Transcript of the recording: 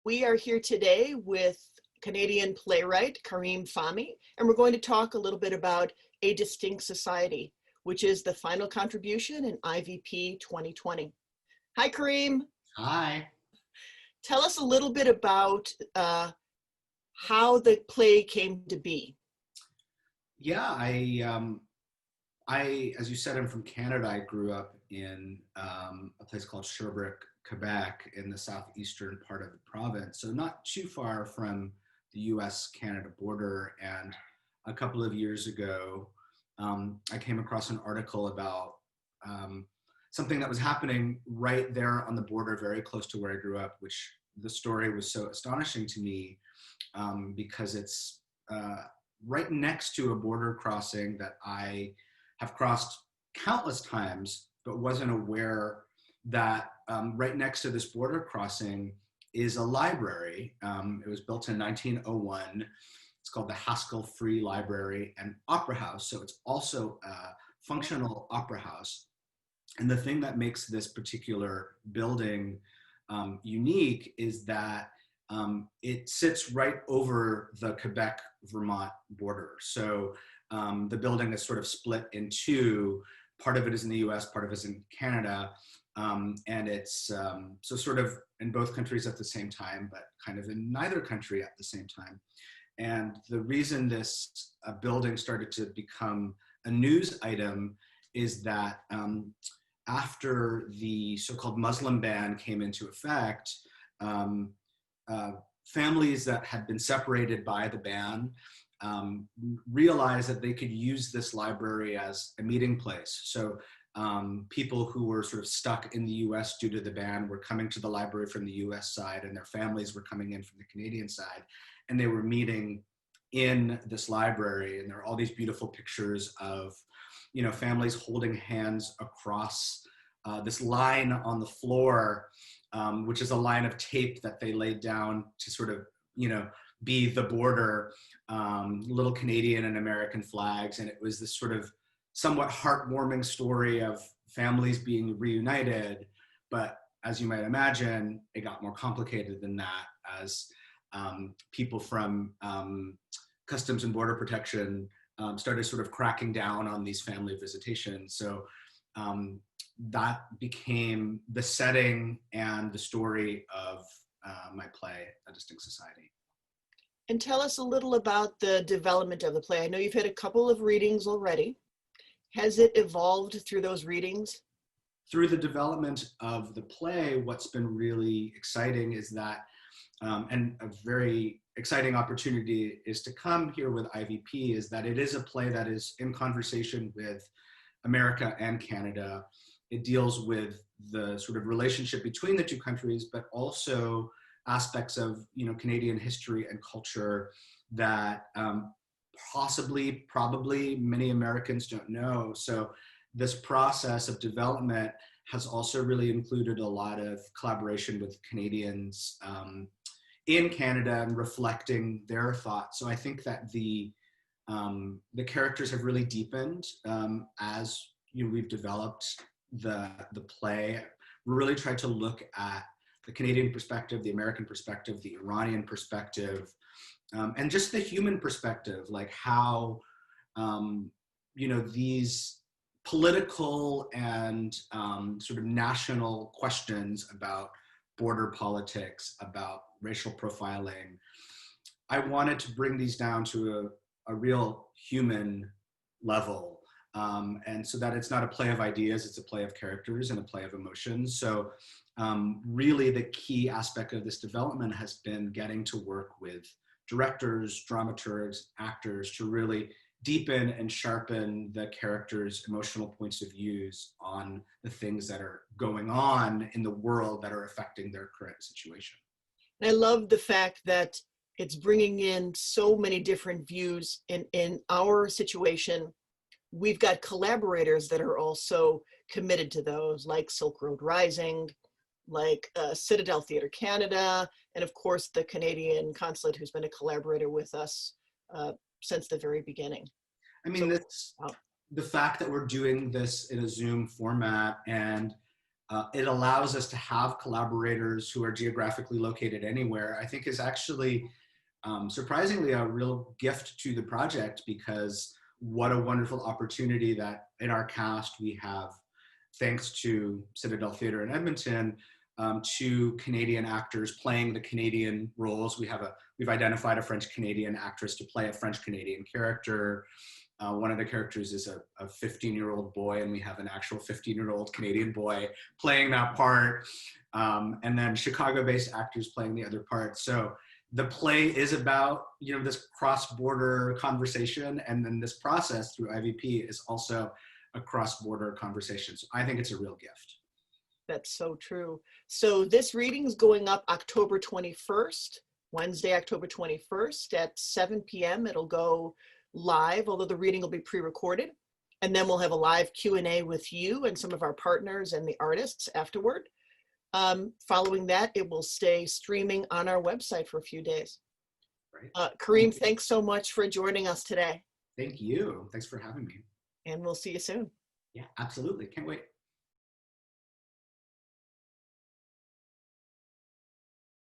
We are here today with Canadian playwright Kareem Fahmy, and we're going to talk a little bit about A Distinct Society, which is the final contribution in IVP 2020. Hi, Kareem. Hi. Tell us a little bit about how the play came to be. Yeah, as you said, I'm from Canada. I grew up in a place called Sherbrooke, Quebec, in the southeastern part of the province, so not too far from the US-Canada border. And a couple of years ago, I came across an article about something that was happening right there on the border, very close to where I grew up, which the story was so astonishing to me because it's right next to a border crossing that I have crossed countless times, but wasn't aware that right next to this border crossing is a library. It was built in 1901. It's called the Haskell Free Library and Opera House. So it's also a functional opera house. And the thing that makes this particular building unique is that it sits right over the Quebec-Vermont border. So the building is sort of split in two. Part of it is in the US, part of it is in Canada. And it's so sort of in both countries at the same time, but kind of in neither country at the same time. And the reason this building started to become a news item is that after the so-called Muslim ban came into effect, families that had been separated by the ban realized that they could use this library as a meeting place. So people who were sort of stuck in the US due to the ban were coming to the library from the US side, and their families were coming in from the Canadian side, and they were meeting in this library. And there are all these beautiful pictures of, you know, families holding hands across this line on the floor, which is a line of tape that they laid down to sort of, you know, be the border, little Canadian and American flags. And it was this sort of somewhat heartwarming story of families being reunited. But as you might imagine, it got more complicated than that as people from Customs and Border Protection started sort of cracking down on these family visitations. So that became the setting and the story of my play, A Distinct Society. And tell us a little about the development of the play. I know you've had a couple of readings already. Has it evolved through those readings? Through the development of the play, what's been really exciting is that, and a very exciting opportunity is to come here with IVP, is that it is a play that is in conversation with America and Canada. It deals with the sort of relationship between the two countries, but also aspects of, you know, Canadian history and culture that probably many Americans don't know. So this process of development has also really included a lot of collaboration with Canadians in Canada and reflecting their thoughts. So I think that the characters have really deepened as, you know, we've developed the play. We really tried to look at the Canadian perspective, the American perspective, the Iranian perspective, and just the human perspective, like how, you know, these political and sort of national questions about border politics, about racial profiling, I wanted to bring these down to a real human level. And so that it's not a play of ideas, it's a play of characters and a play of emotions. So really the key aspect of this development has been getting to work with directors, dramaturgs, actors to really deepen and sharpen the characters' emotional points of views on the things that are going on in the world that are affecting their current situation. And I love the fact that it's bringing in so many different views. In our situation, we've got collaborators that are also committed to those, like Silk Road Rising, like Citadel Theatre Canada, and of course the Canadian Consulate, who's been a collaborator with us since the very beginning. I mean, the fact that we're doing this in a Zoom format and it allows us to have collaborators who are geographically located anywhere, I think is actually surprisingly a real gift to the project, because what a wonderful opportunity that in our cast we have, thanks to Citadel Theatre in Edmonton, two Canadian actors playing the Canadian roles. We've identified a French-Canadian actress to play a French-Canadian character. One of the characters is a 15-year-old boy, and we have an actual 15-year-old Canadian boy playing that part. And then Chicago-based actors playing the other part. So the play is about, this cross-border conversation, and then this process through IVP is also a cross-border conversation. So I think it's a real gift. That's so true. So this reading is going up October 21st, Wednesday, October 21st at 7 p.m. It'll go live, although the reading will be pre-recorded. And then we'll have a live Q&A with you and some of our partners and the artists afterward. Following that, it will stay streaming on our website for a few days. Right. Kareem, thanks so much for joining us today. Thank you. Thanks for having me. And we'll see you soon. Yeah, absolutely. Can't wait.